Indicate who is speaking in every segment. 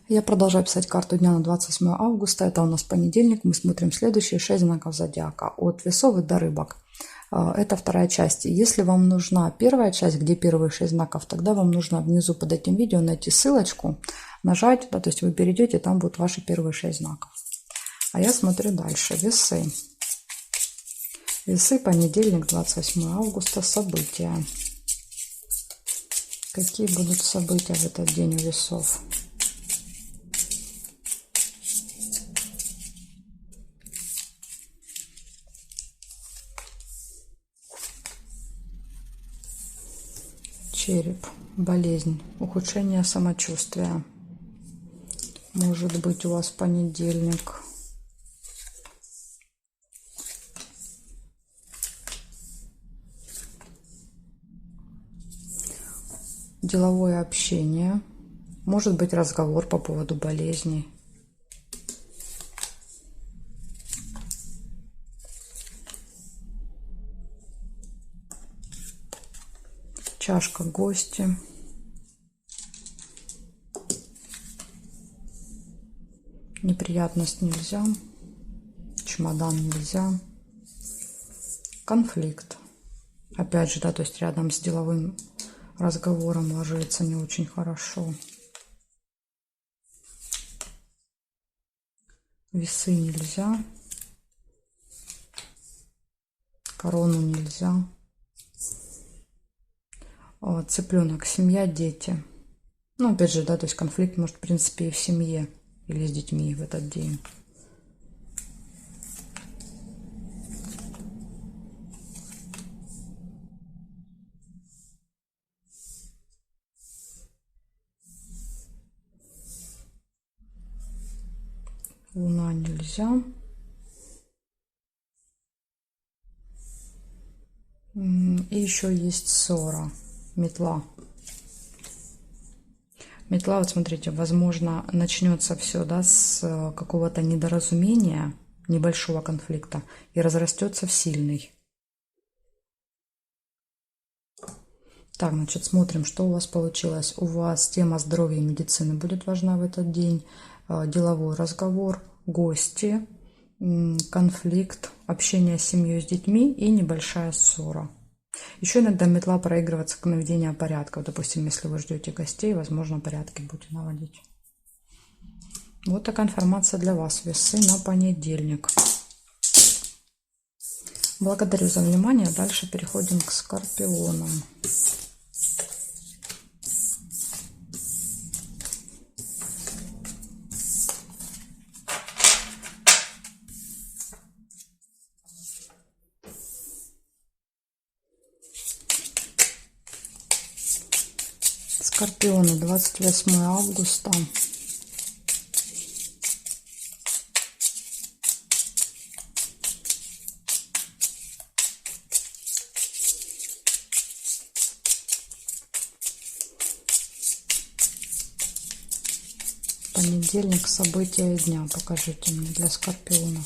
Speaker 1: Я продолжаю писать карту дня на 28 августа. Это у нас понедельник. Мы смотрим следующие 6 знаков зодиака. От весов до рыбок. Это вторая часть. Если вам нужна первая часть, где первые 6 знаков, тогда вам нужно внизу под этим видео найти ссылочку, нажать, да, то есть вы перейдете, там будут ваши первые 6 знаков. А я смотрю дальше. Весы. Весы, понедельник, 28 августа. События. Какие будут события в этот день у весов? Череп, болезнь, ухудшение самочувствия. Может быть у вас в понедельник. Деловое общение. Может быть разговор по поводу болезней. Чашка, гости. Неприятность нельзя. Чемодан нельзя. Конфликт. Опять же, да, то есть рядом с деловым разговором ложится не очень хорошо. Весы нельзя. Корону нельзя. Цыпленок, семья, дети. Ну, опять же, да, то есть конфликт может, в принципе, и в семье или с детьми в этот день. Луна нельзя. И еще есть ссора. Метла. Метла, вот смотрите, возможно, начнется все, да, с какого-то недоразумения, небольшого конфликта, и разрастется в сильный. Так, значит, смотрим, что у вас получилось. У вас тема здоровья и медицины будет важна в этот день. Деловой разговор, гости, конфликт, общение с семьей, с детьми и небольшая ссора. Еще иногда метла проигрывается к наведению порядка. Допустим, если вы ждете гостей, возможно, порядки будете наводить. Вот такая информация для вас, весы, на понедельник. Благодарю за внимание. Дальше переходим к скорпионам. Скорпионы, 28 августа. Понедельник, события дня. Покажите мне для скорпиона.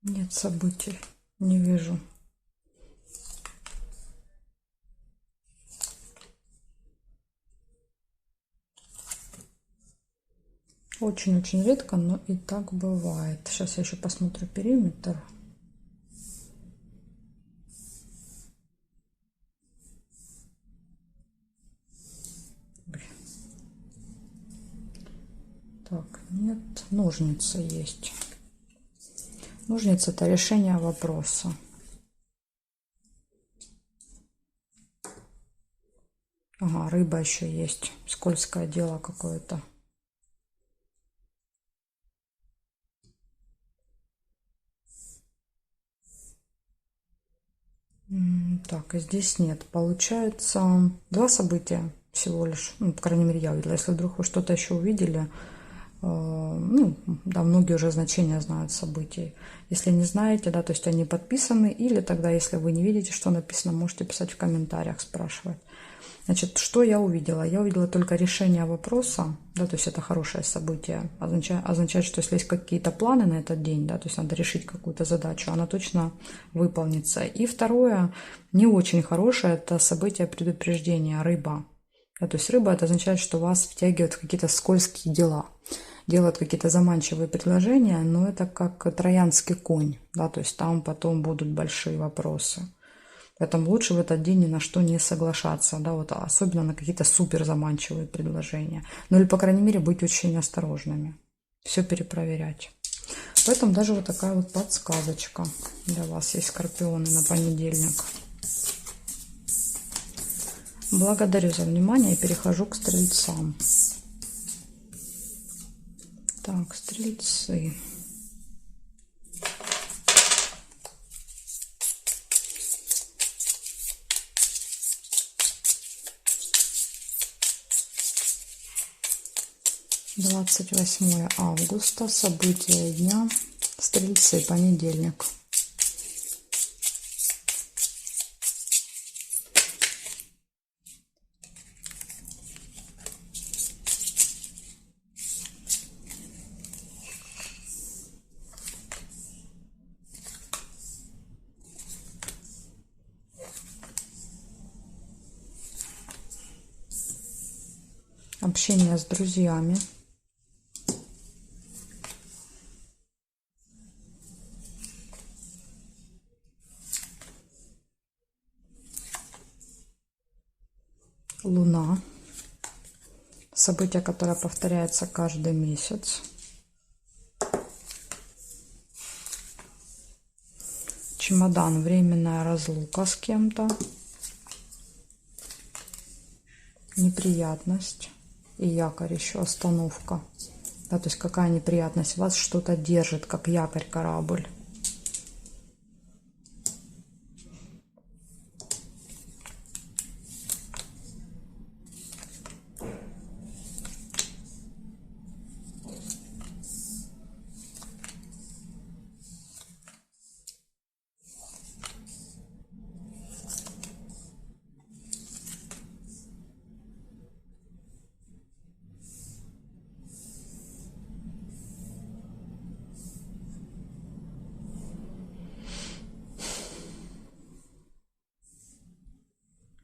Speaker 1: Нет событий, не вижу. Очень-очень редко, но и так бывает. Сейчас я еще посмотрю периметр. Так, нет, ножницы есть. Ножницы — это решение вопроса. Ага, рыба еще есть. Скользкое дело какое-то. Так, и здесь нет. Получается, два события всего лишь. Ну, по крайней мере, я увидела. Если вдруг вы что-то еще увидели, ну, да, многие уже значения знают событий. Если не знаете, да, то есть они подписаны, или тогда, если вы не видите, что написано, можете писать в комментариях, спрашивать. Значит, что я увидела? Я увидела только решение вопроса, да, то есть это хорошее событие, означает, что если есть какие-то планы на этот день, да, то есть надо решить какую-то задачу, она точно выполнится. И второе, не очень хорошее, это событие предупреждения, рыба. Да, то есть рыба, это означает, что вас втягивают в какие-то скользкие дела, делают какие-то заманчивые предложения, но это как троянский конь, да, то есть там потом будут большие вопросы. Поэтому лучше в этот день ни на что не соглашаться, да, вот, особенно на какие-то супер заманчивые предложения. Ну или, по крайней мере, быть очень осторожными, все перепроверять. Поэтому даже вот такая вот подсказочка для вас есть, скорпионы, на понедельник. Благодарю за внимание и перехожу к стрельцам. Так, стрельцы. Двадцать 28 августа, события дня, стрельцы, понедельник. Общение с друзьями. Луна. Событие, которое повторяется каждый месяц. Чемодан, временная разлука с кем-то. Неприятность. И якорь еще, остановка. Да, то есть какая неприятность? Вас что-то держит, как якорь, корабль.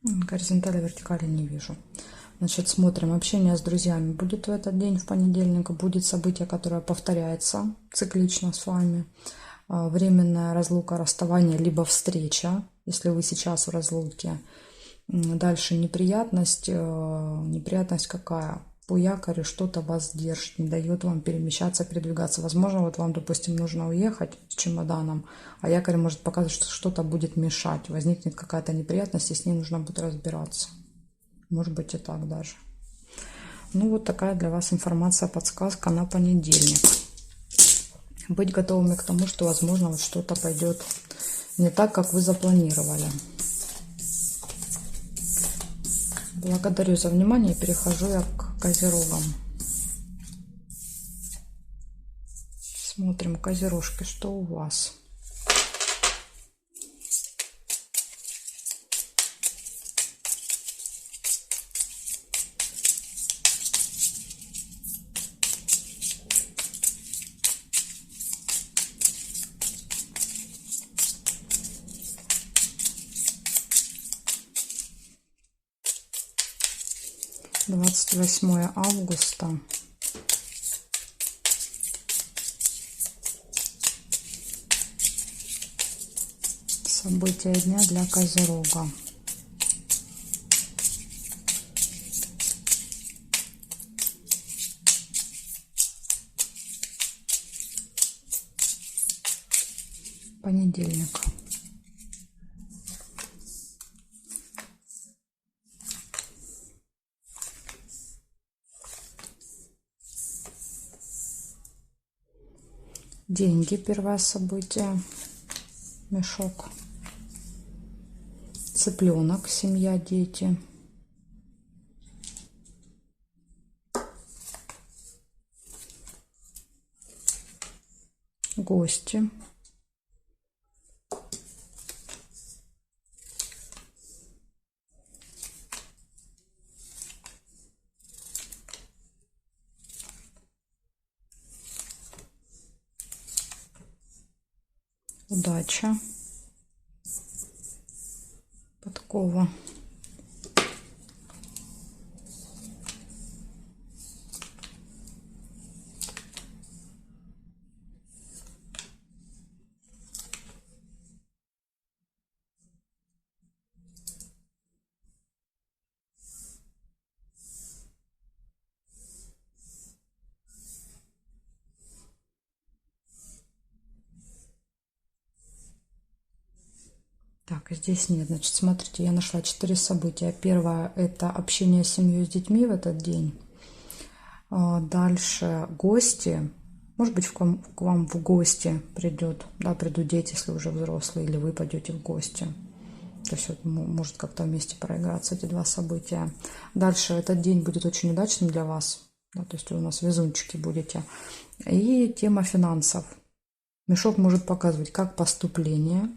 Speaker 1: Горизонтали, вертикали не вижу. Значит, смотрим. Общение с друзьями будет в этот день, в понедельник. Будет событие, которое повторяется циклично с вами. Временная разлука, расставание, либо встреча, если вы сейчас в разлуке. Дальше неприятность. Неприятность какая? По якорю что-то вас держит, не дает вам перемещаться, передвигаться. Возможно, вот вам, допустим, нужно уехать с чемоданом, а якорь может показывать, что что-то будет мешать. Возникнет какая-то неприятность, и с ней нужно будет разбираться. Может быть и так даже. Ну, вот такая для вас информация, подсказка на понедельник. Быть готовыми к тому, что, возможно, вот что-то пойдет не так, как вы запланировали. Благодарю за внимание и перехожу я к козерогам. Смотрим, козерожки, что у вас. Двадцать 28 августа. События дня для козерога. Понедельник. Деньги, первое событие. Мешок. Цыпленок, семья, дети. Гости. Удача. Подкова. Так, здесь нет. Значит, смотрите, я нашла 4 события. Первое – это общение с семьей, с детьми в этот день. Дальше гости. Может быть, к вам в гости придут дети, если уже взрослые, или вы пойдете в гости. То есть вот, может как-то вместе проиграться эти 2 события. Дальше этот день будет очень удачным для вас. Да, то есть вы у нас везунчики будете. И тема финансов. Мешок может показывать как поступление.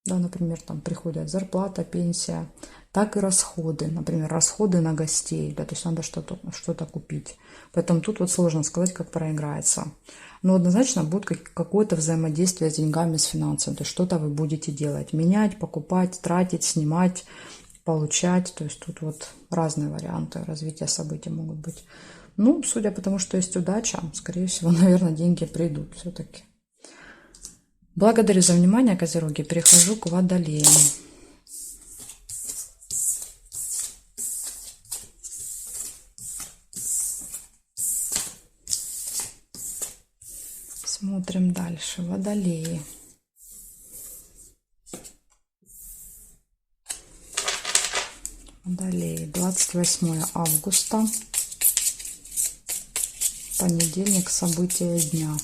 Speaker 1: Да, например, там приходит зарплата, пенсия, так и расходы. Например, расходы на гостей. Да, то есть надо что-то купить. Поэтому тут вот сложно сказать, как проиграется. Но однозначно будет какое-то взаимодействие с деньгами, с финансами. То есть что-то вы будете делать. Менять, покупать, тратить, снимать, получать. То есть тут вот разные варианты развития событий могут быть. Ну, судя по тому, что есть удача, скорее всего, наверное, деньги придут все-таки. Благодарю за внимание, Козероги. Перехожу к Водолеям. Смотрим дальше. Водолеи. Водолеи. 28 августа. Понедельник. События дня.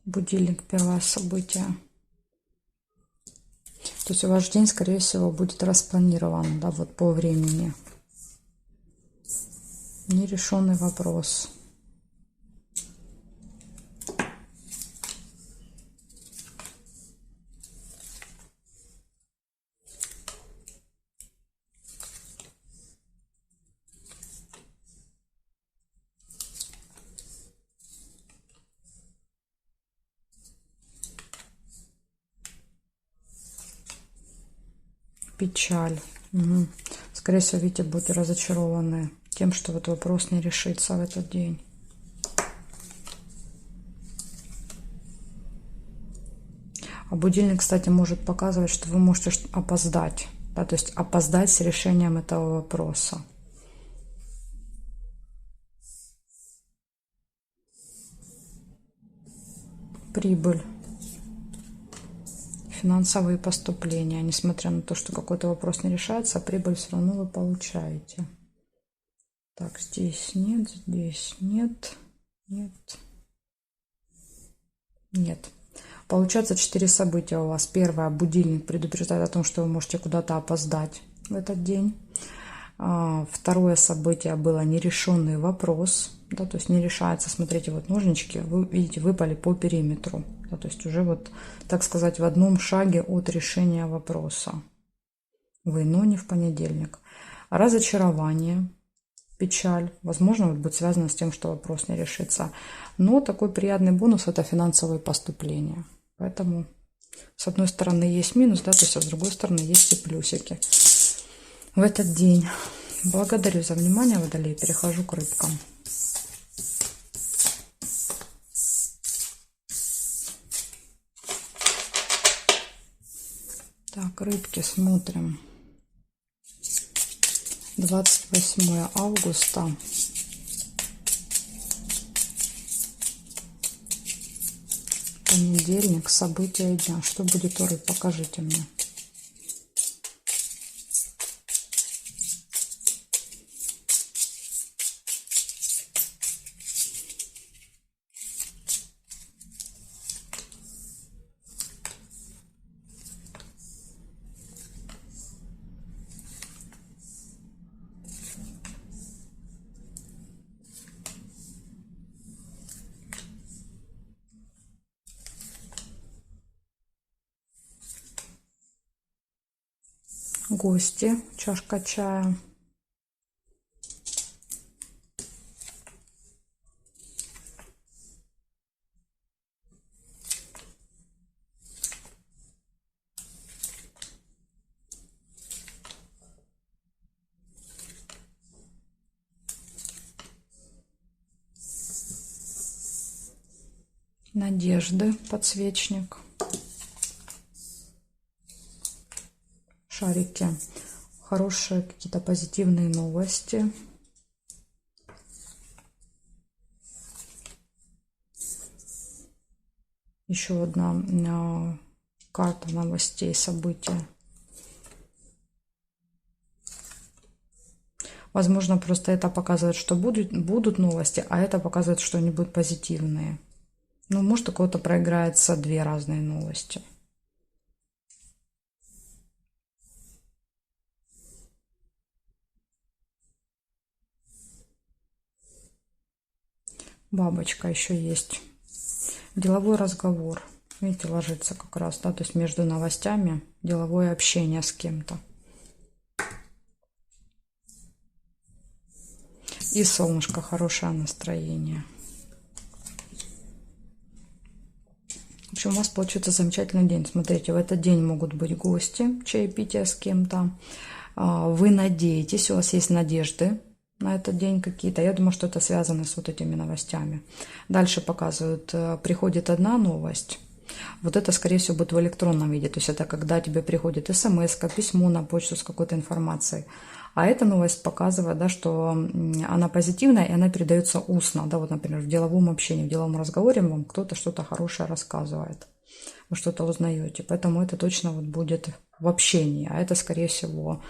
Speaker 1: Будильник, первое событие. То есть ваш день, скорее всего, будет распланирован, да, вот по времени. Нерешенный вопрос. Печаль. Угу. Скорее всего, видите, будете разочарованы тем, что этот вопрос не решится в этот день. А будильник, кстати, может показывать, что вы можете опоздать. Да, то есть опоздать с решением этого вопроса. Прибыль. Финансовые поступления. Несмотря на то, что какой-то вопрос не решается, прибыль все равно вы получаете. Так, здесь нет, здесь нет, нет, нет. Получается 4 события у вас. Первое, будильник предупреждает о том, что вы можете куда-то опоздать в этот день. Второе событие было нерешенный вопрос. Да, то есть не решается, смотрите, вот ножнички, вы видите, выпали по периметру. Да, то есть уже вот, так сказать, в одном шаге от решения вопроса. Вы, но не в понедельник. Разочарование, печаль, возможно, вот будет связано с тем, что вопрос не решится. Но такой приятный бонус – это финансовые поступления. Поэтому, с одной стороны, есть минус, да, то есть, а с другой стороны, есть и плюсики. в этот день. Благодарю за внимание, Водолей. Перехожу к рыбкам. Так, рыбки, смотрим. 28 августа. Понедельник, события дня. Что будет у рыб? Покажите мне. Гости, чашка чая. Надежды, подсвечник. Шарики. Хорошие какие-то позитивные новости. Еще одна карта новостей, события. Возможно, просто это показывает, что будут новости, а это показывает, что они будут позитивные. Ну, может, у кого-то проиграется две разные новости. Бабочка еще есть. Деловой разговор. Видите, ложится как раз, да, то есть между новостями деловое общение с кем-то. И солнышко, хорошее настроение. В общем, у вас получится замечательный день. Смотрите, в этот день могут быть гости, чаепитие с кем-то. Вы надеетесь, у вас есть надежды на этот день какие-то. Я думаю, что это связано с вот этими новостями. Дальше показывают, приходит одна новость. Вот это, скорее всего, будет в электронном виде. То есть это когда тебе приходит смс-ка, письмо на почту с какой-то информацией. А эта новость показывает, да, что она позитивная, и она передается устно. Да, вот, например, в деловом общении, в деловом разговоре вам кто-то что-то хорошее рассказывает. Вы что-то узнаете. Поэтому это точно вот будет в общении. А это, скорее всего,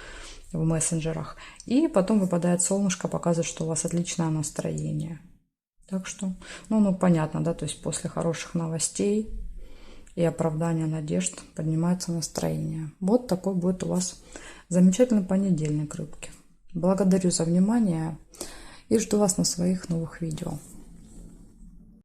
Speaker 1: в мессенджерах. И потом выпадает солнышко, показывает, что у вас отличное настроение. Так что, ну понятно, да, то есть после хороших новостей и оправдания надежд поднимается настроение. Вот такой будет у вас замечательный понедельник, рыбки. Благодарю за внимание и жду вас на своих новых видео.